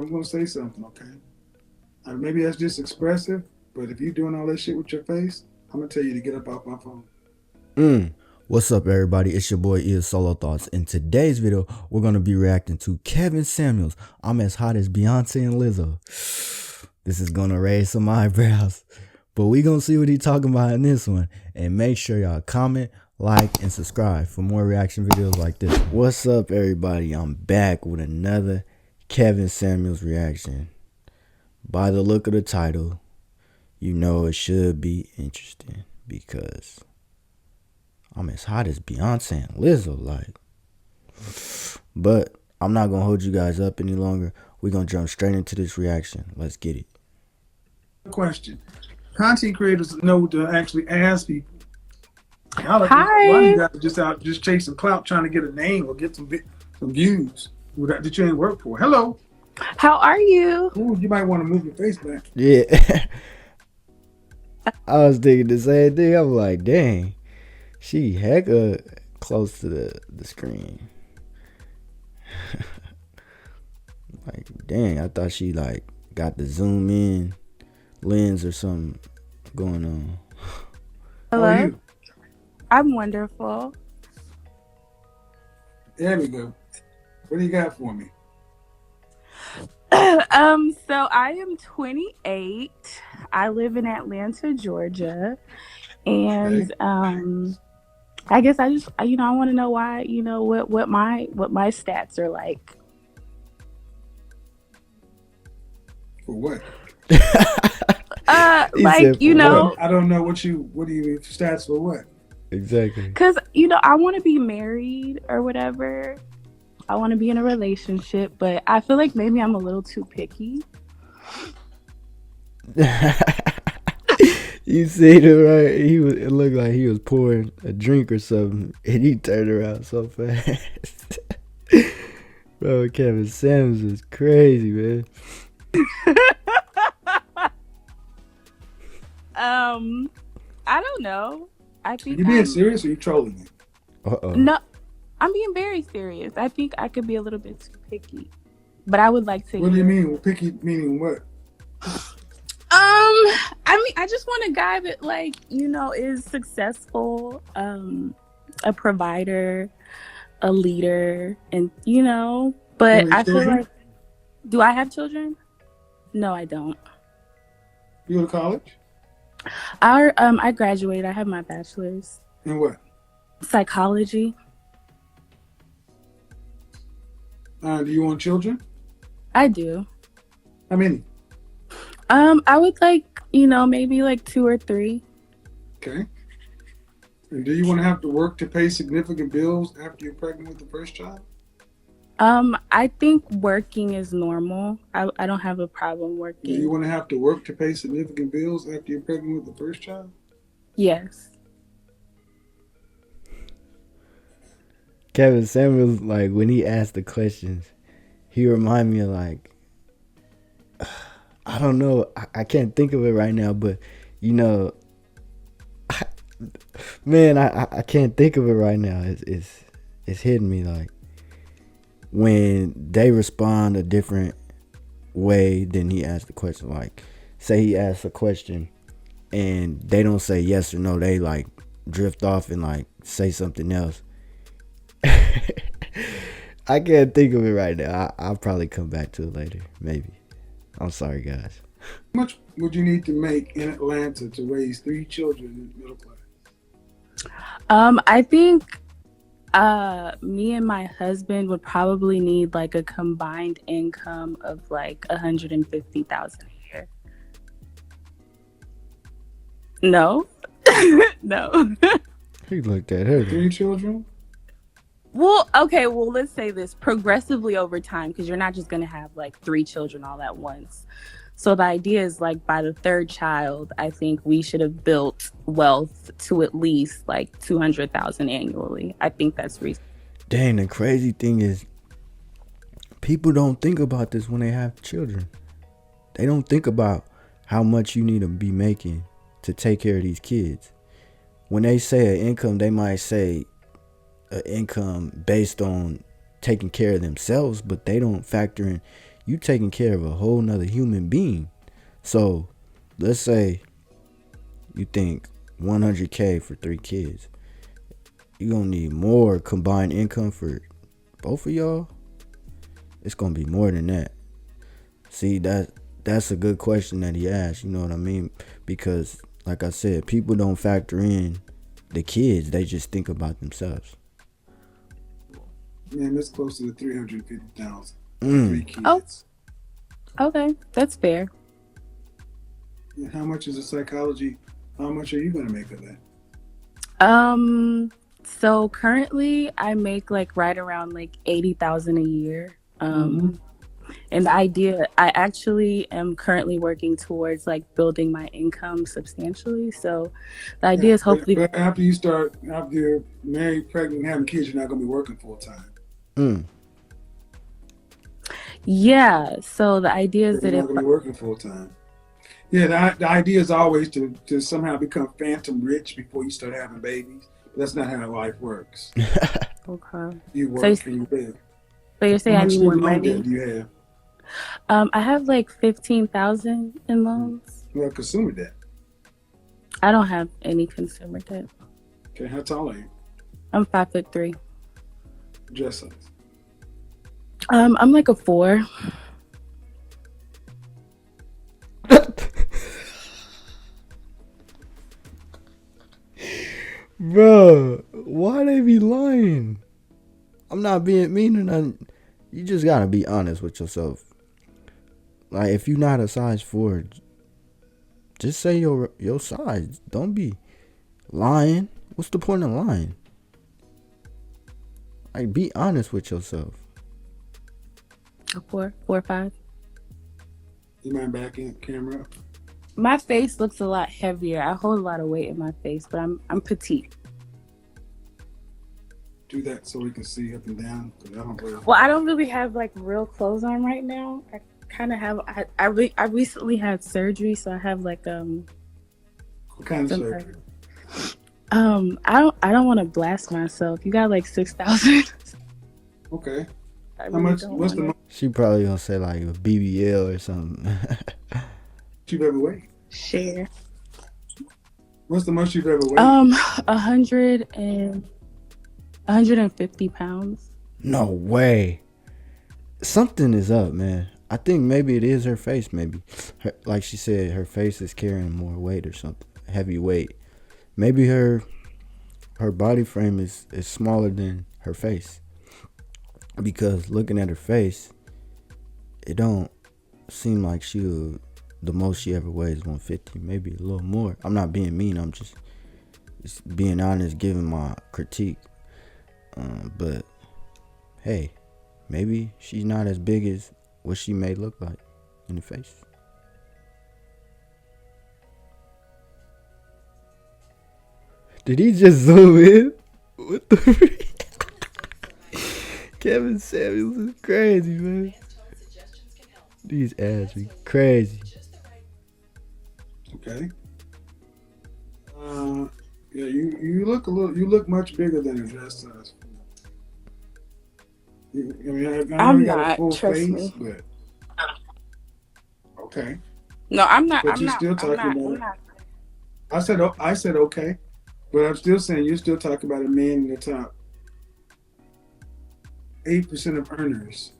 I'm gonna say something, okay? Maybe that's just expressive, but if you're doing all that shit with your face, I'm gonna tell you to get up off my phone. What's up, everybody? It's your boy Eeryt Solo Thoughts. In today's video, we're gonna be reacting to Kevin Samuels. I'm as hot as Beyonce and Lizzo. This is gonna raise some eyebrows, but we gonna see what he talking about in this one. And make sure y'all comment, like, and subscribe for more reaction videos like this. What's up, everybody? I'm back with another Kevin Samuels reaction. By the look of the title, you know it should be interesting because I'm as hot as Beyonce and Lizzo, like. But I'm not gonna hold you guys up any longer. We're gonna jump straight into this reaction. Let's get it. Question: content creators know to actually ask people. Y'all, a lot of you Hi. guys are just out just chasing clout, trying to get a name or get some views that you ain't work for. Hello. How are you? Ooh, you might want to move your face back. Yeah. I was thinking the same thing. I'm like, dang, she hecka close to the screen. Like, dang, I thought she like got the zoom in lens or something going on. How are Hello. you? I'm wonderful. There we go. What do you got for me? So I am 28. I live in Atlanta, Georgia. And I guess I just I want to know why, what my stats are like. For what? He said for what? I don't know what do you stats for what? Exactly. Cuz I want to be married or whatever. I want to be in a relationship, but I feel like maybe I'm a little too picky. You seen it, right? It looked like he was pouring a drink or something, and he turned around so fast. Bro, Kevin Samuels is crazy, man. I don't know. I think You being serious or you trolling me? No, I'm being very serious. I think I could be a little bit too picky, but I would like to. What do you mean? Well, picky meaning what? I just want a guy that is successful, a provider, a leader, and But I feel like, do I have children? No, I don't. You go to college? I graduated. I have my bachelor's. In what? Psychology. Do you want children? I do. How many? I would like, maybe like 2 or 3. Okay. And do you want to have to work to pay significant bills after you're pregnant with the first child? I think working is normal. I don't have a problem working. Do you want to have to work to pay significant bills after you're pregnant with the first child? Yes. Kevin Samuels, like, when he asked the questions, he remind me of, like, I don't know, I can't think of it right now, but I can't think of it right now. It's hitting me, like, when they respond a different way than he asked the question. Like, say he asks a question and they don't say yes or no, they like drift off and like say something else. I can't think of it right now. I'll probably come back to it later, maybe. I'm sorry, guys. How much would you need to make in Atlanta to raise 3 children in the middle class? I think me and my husband would probably need like a combined income of like 150,000 a year. No. No. He looked at her. 3 children? Well, okay, let's say this progressively over time, because you're not just going to have like 3 children all at once. So the idea is like by the 3rd child, I think we should have built wealth to at least like 200,000 annually. I think that's reasonable. Dang, the crazy thing is people don't think about this when they have children. They don't think about how much you need to be making to take care of these kids. When they say an income, they might say an income based on taking care of themselves, but they don't factor in, you taking care of a whole nother human being. So let's say you think 100K for 3 kids. You gonna need more combined income for both of y'all. It's gonna be more than that. See, that's a good question that he asked. You know what I mean? Because, like I said, people don't factor in the kids. They just think about themselves. Man, that's close to the 350,000. Mm. 3 kids. Oh, okay, that's fair. And how much is a psychology? How much are you gonna make of that? So currently I make like right around like 80,000 a year. And the idea, I actually am currently working towards like building my income substantially. So the idea is hopefully. But after you're married, pregnant, having kids, you're not gonna be working full time. Yeah. So the idea is You're that not gonna be working full time. Yeah, the idea is always to somehow become phantom rich before you start having babies. But that's not how life works. Okay. You work and you live. So you're saying How I much need more loan money? debt do you have? I have like 15,000 in loans. Well, consumer debt. I don't have any consumer debt. Okay, how tall are you? I'm 5'3". Dress size. I'm like a 4. Bro, why they be lying? I'm not being mean or nothing. You just gotta be honest with yourself. Like, if you're not a size 4, just say your size. Don't be lying. What's the point of lying? Like, be honest with yourself. A 4 or 5. You mind backing camera up? My face looks a lot heavier. I hold a lot of weight in my face, but I'm petite. Do that so we can see up and down. Well, I don't really have like real clothes on right now. I kind of have. I recently had surgery, so I have like What kind of surgery? I don't want to blast myself. You got like 6,000. Okay. How much? What's the most She probably gonna say like a BBL or something. you've ever weighed? Share. What's the most you've ever weighed? 150 pounds. No way. Something is up, man. I think maybe it is her face. Maybe, like she said, her face is carrying more weight or something, heavy weight. Maybe her body frame is smaller than her face. Because looking at her face, it don't seem like the most she ever weighed is 150, maybe a little more. I'm not being mean. I'm just being honest, giving my critique. But hey, maybe she's not as big as what she may look like in the face. Did he just zoom in? What the? Kevin Samuels is crazy, man. These ads be crazy. Okay. Yeah, you look much bigger than your dress size. I'm got not, a full trust face, me. but okay. No, I'm not. But I'm you're not. still talking I'm about. not. I said okay, but I'm still saying you're still talking about a man in the top 8% of earners.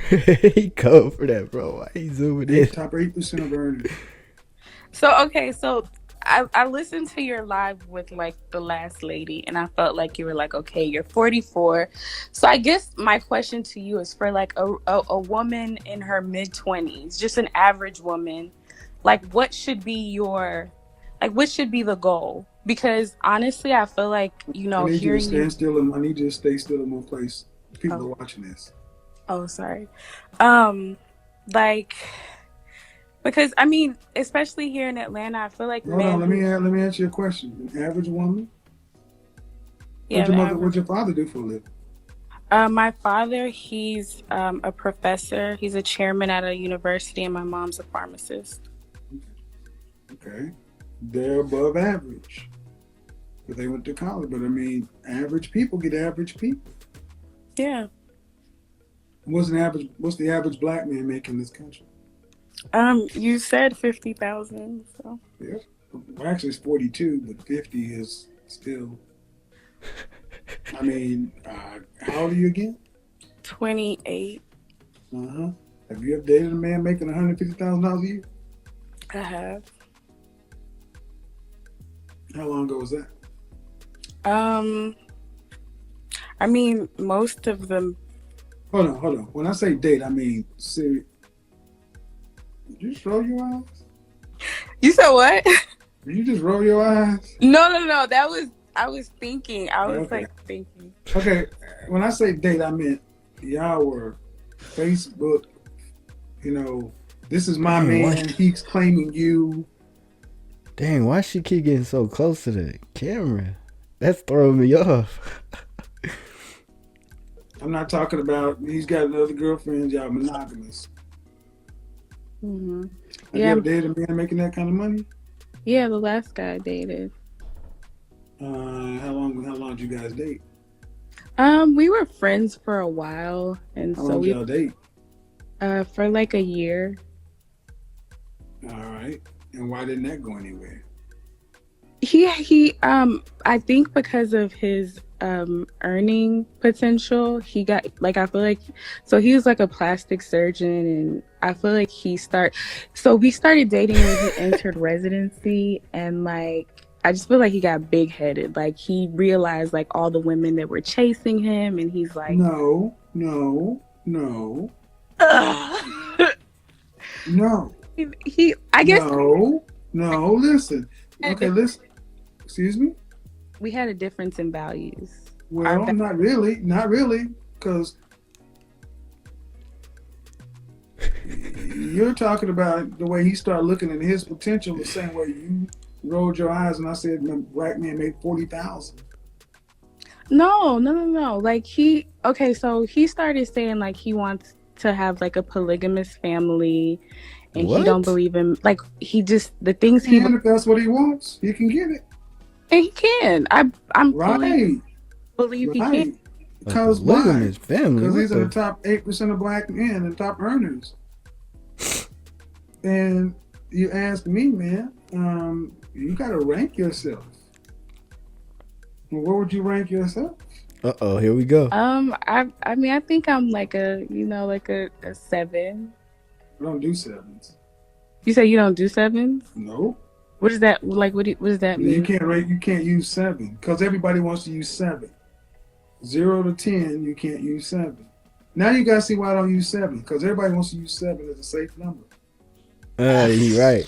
He covered for that, bro. Why he zooming in? Top 8% of earners. So I listened to your live with like the last lady, and I felt like you were like, okay, you're 44. So I guess my question to you is for like a woman in her mid-20s, just an average woman, like what should be the goal? Because honestly, I feel like, I need you to stand still. I need you to stay still in one place. People are watching this. Oh, sorry. Like, because I mean, especially here in Atlanta, I feel like Hold on, let me answer your question. An average woman? Yeah. What'd your father do for a living? My father, he's a professor. He's a chairman at a university, and my mom's a pharmacist. Okay. They're above average. But they went to college. But I mean, average people get average people. Yeah. What's the average black man make in this country? You said 50,000, so Yeah. Well, actually, it's 42, but 50 is still. I mean, how old are you again? 28. Uh huh. Have you ever dated a man making $150,000 a year? I have. How long ago was that? Um, I mean, most of them. Hold on. When I say date, I mean, see, did you just roll your eyes? You said what? Did you just roll your eyes? No. That was I was thinking. I was Okay. like thinking. Okay. When I say date, I meant y'all were Facebook. You know, this is my Dang, man. He's claiming you. Dang, why she keep getting so close to the camera? That's throwing me off. I'm not talking about he's got another girlfriend. Y'all monogamous. Hmm. Have you Yeah, ever dated a man making that kind of money? yeah. The last guy I dated. How long? How long did you guys date? We were friends for a while, and How so long did we y'all date? for like a year. All right. And why didn't that go anywhere? He I think because of his earning potential, he got like I feel like so he was like a plastic surgeon, and I feel like so we started dating when he entered residency, and like I just feel like he got big headed. Like he realized like all the women that were chasing him, and he's like, No. ugh. No. He I guess No. Listen. Okay, listen. Excuse me? we had a difference in values. Well, not really. Not really. Because you're talking about the way he started looking at his potential the same way you rolled your eyes and I said my black man made 40,000. No. Like so he started saying like he wants to have like a polygamous family, and he don't What? believe in like he just the things And if that's what he wants, he can get it. and he can. I'm fully Right. believe he can. Right. A Because why? polygamous family? Because What he's in the the? top 8% of black men and top earners. And you ask me, man, you got to rank yourself. Well, where would you rank yourself? Uh-oh, here we go. I mean I think I'm like like a 7. I don't do sevens. You say you don't do 7s? Nope. What is that like? What does that You mean? can't rate. You can't use 7 because everybody wants to use 7. 0 to 10, you can't use 7. Now you gotta see why I don't use 7 because everybody wants to use 7 as a safe number. He right.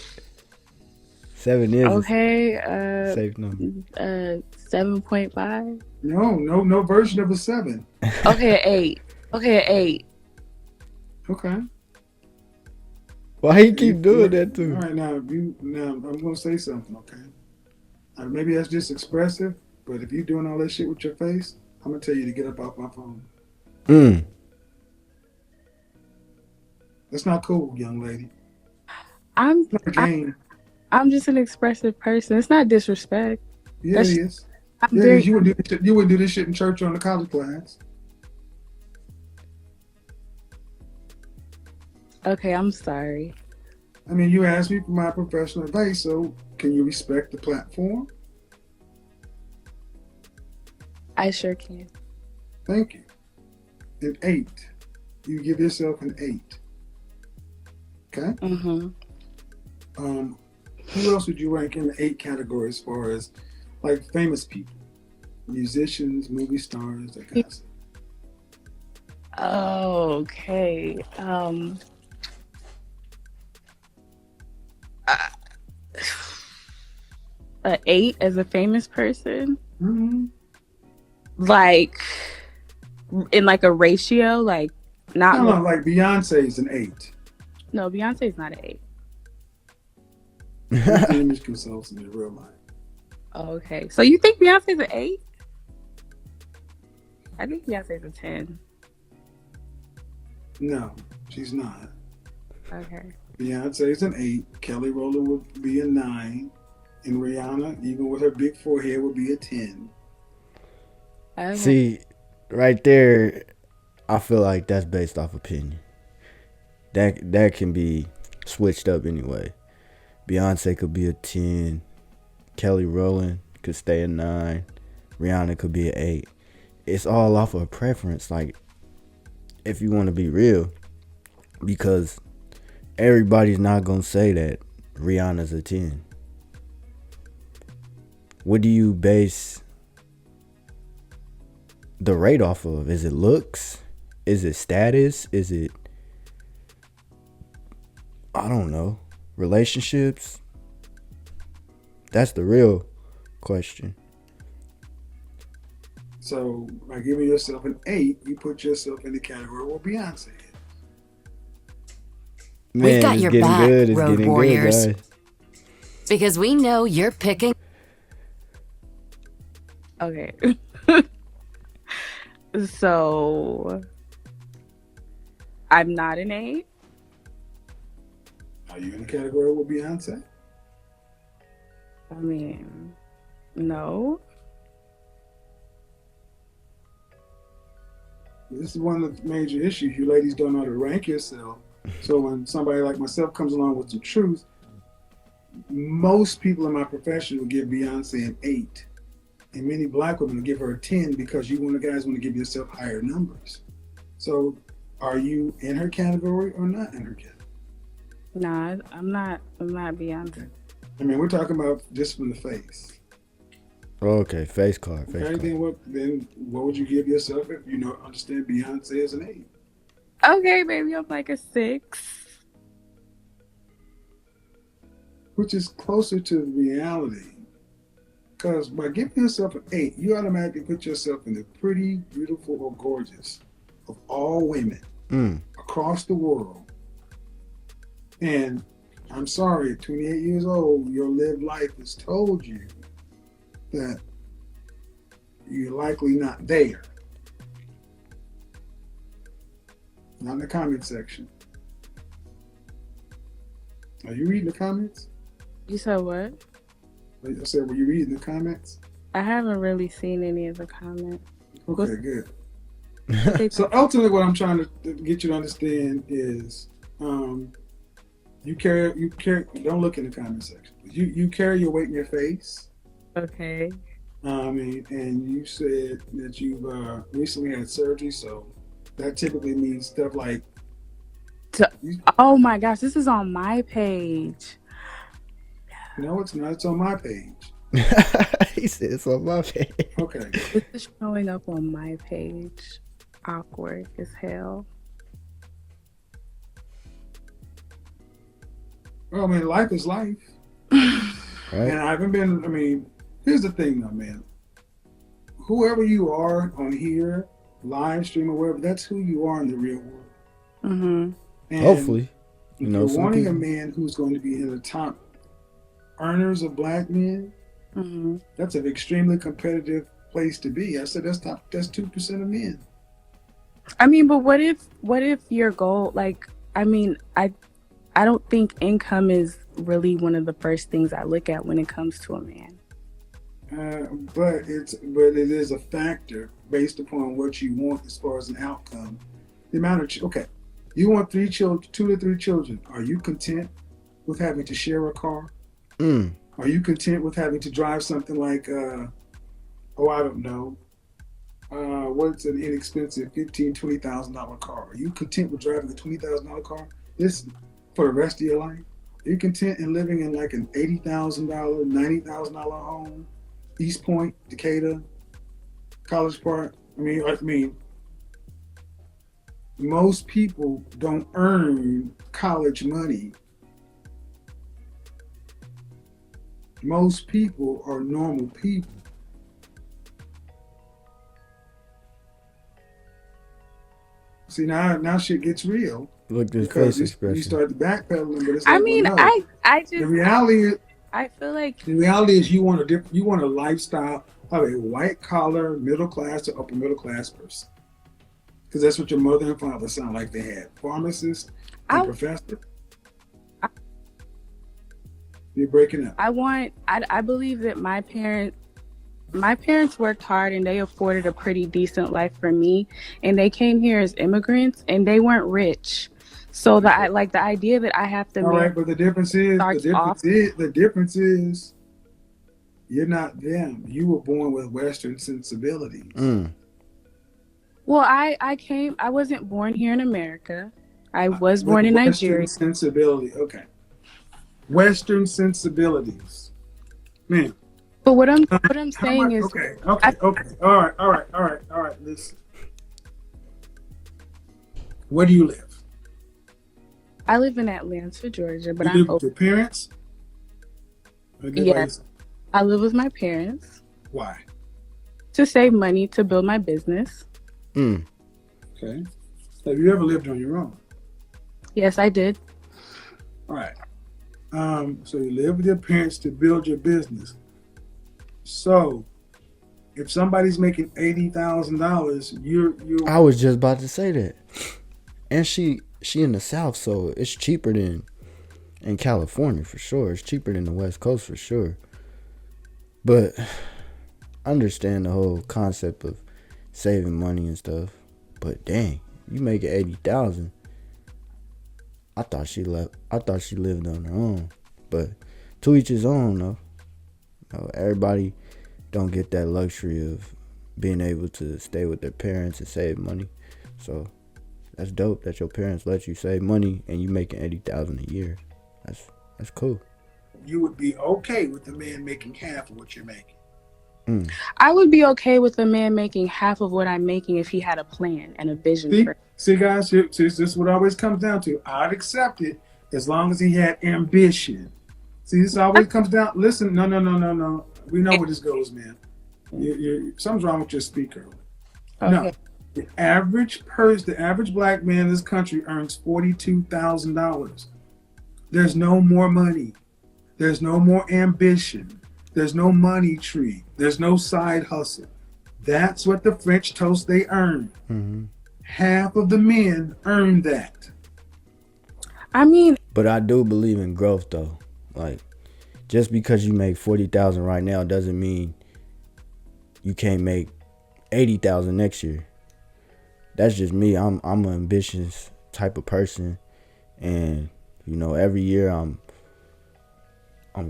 7 is Okay, a safe number. 7.5. No version of a 7. Okay, 8. Okay, 8. Okay. Why he keep doing that All too? right, now I'm gonna say something. Okay. Maybe that's just expressive, but if you're doing all that shit with your face, I'm gonna tell you to get up off my phone. Mm. That's not cool, young lady. I'm It's not a game. I'm just an expressive person. It's not disrespect. Yeah, That's it is. I'm Yeah, it very is. You wouldn't do this shit in church or in the college class. okay. I'm sorry. I mean, you asked me for my professional advice, so can you respect the platform? I sure can. Thank you. An 8. You give yourself an 8. Okay? Mm-hmm. Who else would you rank in the 8 category as far as like famous people? Musicians, movie stars, that kind of stuff. Okay. A 8 as a famous person, Mm-hmm. like in like a ratio, like not No, like Beyonce's an 8. no. Beyonce's not an 8. She's an image consultant in real life. Okay, so you think Beyonce's an 8? I think Beyonce's a 10. No, she's not. Okay. Beyonce's an 8. Kelly Rowland would be a 9. And Rihanna, even with her big forehead, would be a 10. Okay. See, right there, I feel like that's based off opinion. That can be switched up anyway. Beyonce could be a 10. Kelly Rowland could stay a 9. Rihanna could be an 8. It's all off of preference. Like, if you want to be real, because everybody's not gonna say that Rihanna's a 10. What do you base the rate off of? Is it looks? Is it status? Is it, I don't know, relationships? That's the real question. So by giving yourself an 8, you put yourself in the category where Beyonce is. Man, We've got it's your getting back, good. It's Road getting Warriors. good, guys. Because we know you're picking. Okay. So I'm not an 8. Are you in the category with Beyonce? I mean, no. This is one of the major issues. You ladies don't know how to rank yourself. So when somebody like myself comes along with the truth, most people in my profession will give Beyonce an 8. And many black women will give her a 10 because you guys want to give yourself higher numbers. So are you in her category or not in her category? Nah, I'm not Beyonce. I mean, we're talking about just from the face. Okay, face card. Face Okay, card. then what would you give yourself if you know understand Beyonce as an 8? Okay, maybe I'm like a 6. Which is closer to reality. Because by giving yourself an 8, you automatically put yourself in the pretty, beautiful, or gorgeous of all women across the world. And I'm sorry, at 28 years old, your lived life has told you that you're likely not there. Not in the comment section. Are you reading the comments? You said what? I said, were you reading the comments? I haven't really seen any of the comments. Okay, good. So ultimately what I'm trying to get you to understand is you carry don't look in the comment section. You carry your weight in your face. Okay. And you said that you've recently had surgery, so that typically means stuff like oh my gosh, this is on my page. No, it's not. It's on my page. He said it's on my page. Okay. This is showing up on my page. Awkward as hell. Well, I mean, life is life. Right. And I haven't been, here's the thing though, man. Whoever you are on here, live stream or wherever, that's who you are in the real world. Mm-hmm. And Hopefully. if you're wanting a man who's going to be in the top earners of black men, that's an extremely competitive place to be. I said that's 2% of men. I mean, but what if your goal, like, I mean, I don't think income is really one of the first things I look at when it comes to a man. But it is a factor based upon what you want as far as an outcome. The amount of you want 3 children, 2 to 3 children. Are you content with having to share a car? Are you content with having to drive something like, I don't know, what's an inexpensive $15,000-$20,000 car? Are you content with driving a $20,000 car? This for the rest of your life? Are you content in living in like an $80,000, $90,000 home, East Point, Decatur, College Park? I mean, most people don't earn college money. Most people are normal people. See, now shit gets real. Look, this because face expression. you start backpedaling, but it's like, I mean, well, no. I just The reality is, I feel like the reality is you want a lifestyle of a white collar, middle class to upper middle class person. Because that's what your mother and father sound like they had. Pharmacist and professor. You're breaking up. I believe that my parents My parents worked hard and they afforded a pretty decent life for me. And they came here as immigrants and they weren't rich. So the idea that I have to All marry right, but the difference starts off. is you're not them. You were born with Western sensibilities. Well, I wasn't born here in America. I was With born in Western Nigeria. sensibility. Okay. Western sensibilities. Man. But what I'm How saying much? is Okay. I, All right. Listen. Where do you live? I live in Atlanta, Georgia, but You I'm live with open. your parents? Yes, I live with my parents Why? to save money to build my business. Okay. Have you ever lived on your own? Yes, I did. All right. So you live with your parents to build your business. So if somebody's making $80,000, you're I was just about to say that. And she in the South, so it's cheaper than in California for sure. It's cheaper than the West Coast for sure. But I understand the whole concept of saving money and stuff. But dang, you make it 80,000. I thought she lived on her own. But to each his own though. You know, everybody don't get that luxury of being able to stay with their parents and save money. So that's dope that your parents let you save money and you making 80,000 a year. That's cool. you would be okay with the man making half of what you're making. I would be okay with a man making half of what I'm making if he had a plan and a vision for it. See, guys, this is what always comes down to. I'd accept it as long as he had ambition. See, this always comes down. Listen, no. We know where this goes, man. Something's wrong with your speaker. Okay. No, the average black man in this country earns $42,000. There's no more money. There's no more ambition. There's no money tree. There's no side hustle. That's what the French toast they earn. Mm-hmm. Half of the men earn that. I mean, But I do believe in growth though. Like, just because you make 40,000 right now doesn't mean you can't make 80,000 next year. That's just me. I'm an ambitious type of person, and you know, every year I'm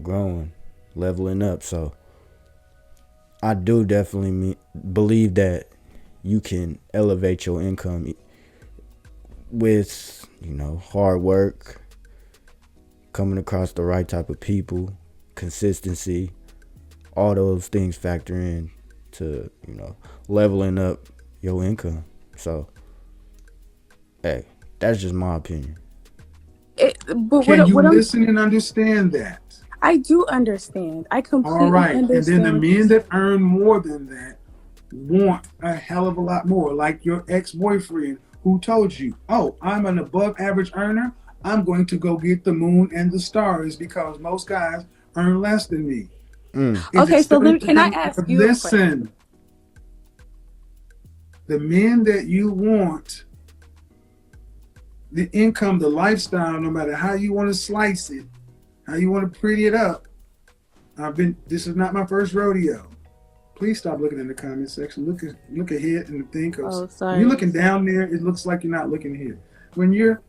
growing, leveling up. So I do definitely believe that you can elevate your income with, you know, hard work, coming across the right type of people, consistency. All those things factor in to, you know, leveling up your income. So, hey, that's just my opinion. Can you listen and understand that? I do understand. I completely All right. understand. And then the men that earn more than that want a hell of a lot more, like your ex-boyfriend who told you, oh, I'm an above average earner. I'm going to go get the moon and the stars because most guys earn less than me. Okay, so then can I ask you a question? Listen, the men that you want, the income, the lifestyle, no matter how you want to slice it, how you want to pretty it up. This is not my first rodeo. Please stop looking in the comment section. Look ahead and think. Oh, sorry. When you're looking down there, it looks like you're not looking here. When you're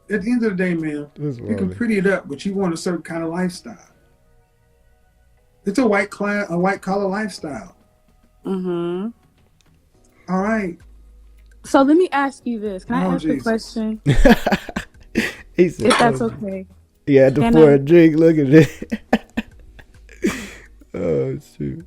at the end of the day, man, you can pretty it up, but you want a certain kind of lifestyle. It's a white collar lifestyle. Mm-hmm. All right. So let me ask you this. Can I ask Jesus. a question? He said, If that's okay. he had to pour a drink. Look at it. Oh, shoot.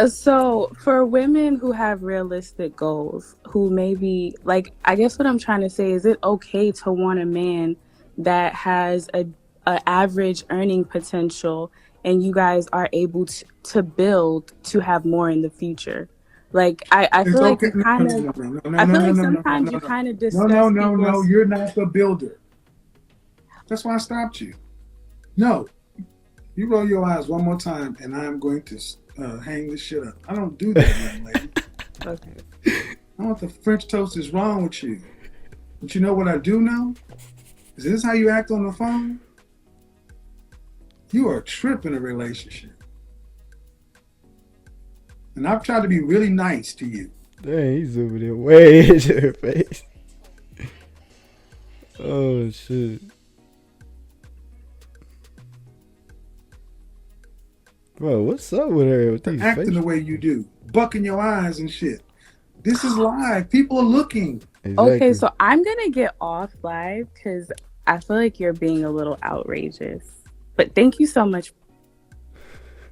So for women who have realistic goals, who maybe, like, I guess what I'm trying to say is, it okay to want a man that has a average earning potential and you guys are able to build to have more in the future? Like, I feel like you kind of, I feel like sometimes you kind of discuss No, you're not the builder. That's why I stopped you. No, you roll your eyes one more time and I'm going to hang this shit up. I don't do that, young lady. Okay. I want the French toast is wrong with you. But you know what I do know? Is this how you act on the phone? You are a trip in a relationship. And I've tried to be really nice to you. Dang, he's zooming in way into her face. Oh shit. Bro, what's up with her with these Acting the faces? way you do, bucking your eyes and shit. This is live. People are looking. Okay, Exactly. so I'm gonna get off live because I feel like you're being a little outrageous. But thank you so much.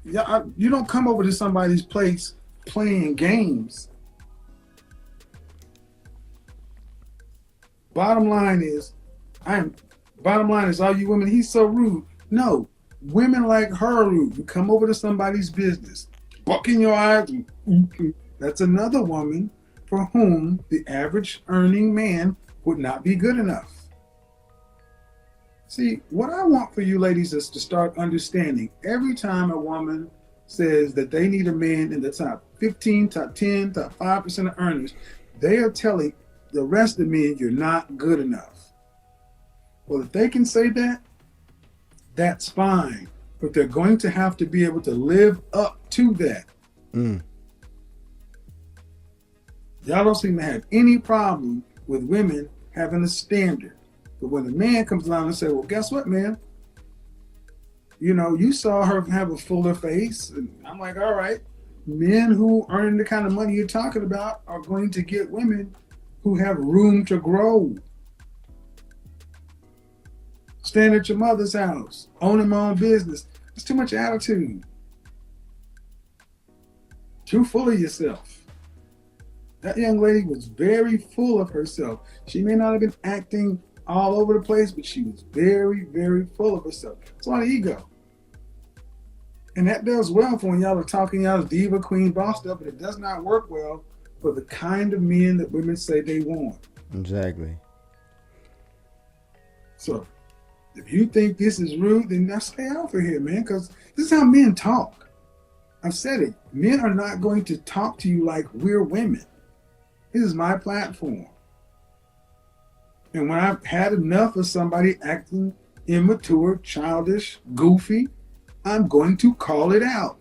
Yeah, you don't come over to somebody's place playing games. Bottom line is, I'm. Bottom line is, all you women, he's so rude. No, women like her are rude. You come over to somebody's business, bucking your eyes. That's another woman for whom the average earning man would not be good enough. See, what I want for you ladies is to start understanding every time a woman says that they need a man in the top 15, top 10, top 5% of earners, they are telling the rest of the men you're not good enough. Well, if they can say that, that's fine. But they're going to have to be able to live up to that. Mm. Y'all don't seem to have any problem with women having a standard. But when a man comes along and says, well, guess what, man? You know, you saw her have a fuller face. And I'm like, all right, men who earn the kind of money you're talking about are going to get women who have room to grow. Staying at your mother's house, owning my own business. It's too much attitude. Too full of yourself. That young lady was very full of herself. She may not have been acting all over the place, but she was very, very full of herself. It's a lot of ego. And that does well for when y'all are talking y'all's diva queen boss stuff, but it does not work well for the kind of men that women say they want. Exactly. So if you think this is rude, then now stay out for here, man, because this is how men talk. I've said it. Men are not going to talk to you like we're women. This is my platform. And when I've had enough of somebody acting immature, childish, goofy, I'm going to call it out.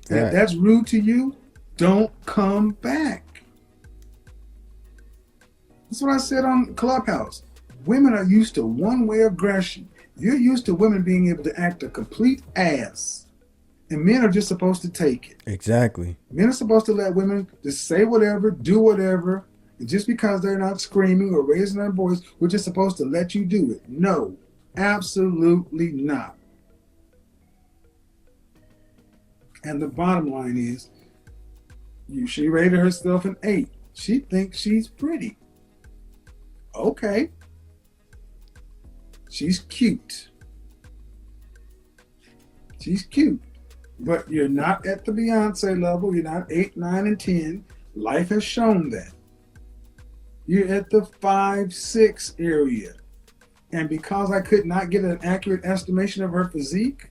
And if that's rude to you, don't come back. That's what I said on Clubhouse. Women are used to one-way aggression. You're used to women being able to act a complete ass. And men are just supposed to take it. Exactly. Men are supposed to let women just say whatever, do whatever. And just because they're not screaming or raising their voice, we're just supposed to let you do it. No, absolutely not. And the bottom line is, she rated herself an 8. She thinks she's pretty. Okay. She's cute. She's cute. But you're not at the Beyonce level. You're not 8, 9, and 10. Life has shown that. You're at the 5, 6 area. And because I could not get an accurate estimation of her physique,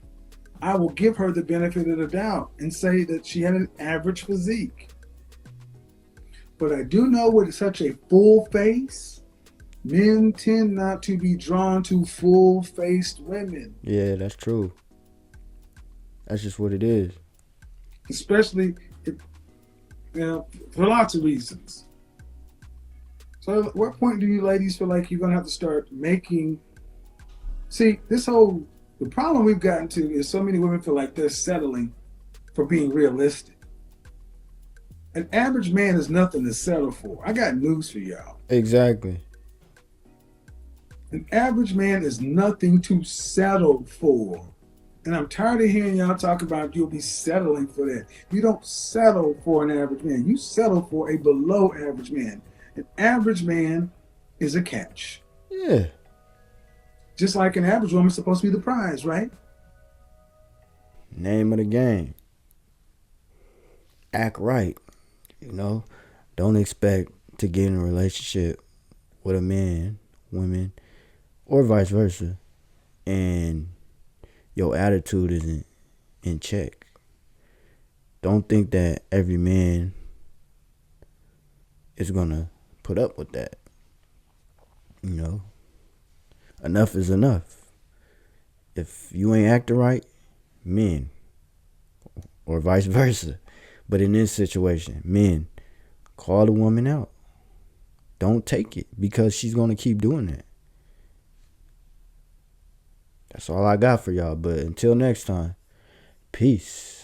I will give her the benefit of the doubt and say that she had an average physique. But I do know with such a full face, men tend not to be drawn to full-faced women. Yeah, that's true. That's just what it is. Especially if, for lots of reasons. So at what point do you ladies feel like you're going to have to start making... See, the problem we've gotten to is so many women feel like they're settling for being realistic. An average man is nothing to settle for. I got news for y'all. Exactly. An average man is nothing to settle for. And I'm tired of hearing y'all talk about you'll be settling for that. You don't settle for an average man. You settle for a below average man. An average man is a catch. Yeah. Just like an average woman's supposed to be the prize, right? Name of the game. Act right. You know, don't expect to get in a relationship with a man, women, or vice versa, and your attitude isn't in check. Don't think that every man is gonna put up with that. You know, enough is enough. If you ain't acting right, men, or vice versa, But in this situation, men, call the woman out. Don't take it because she's going to keep doing that. That's all I got for y'all. But until next time, peace.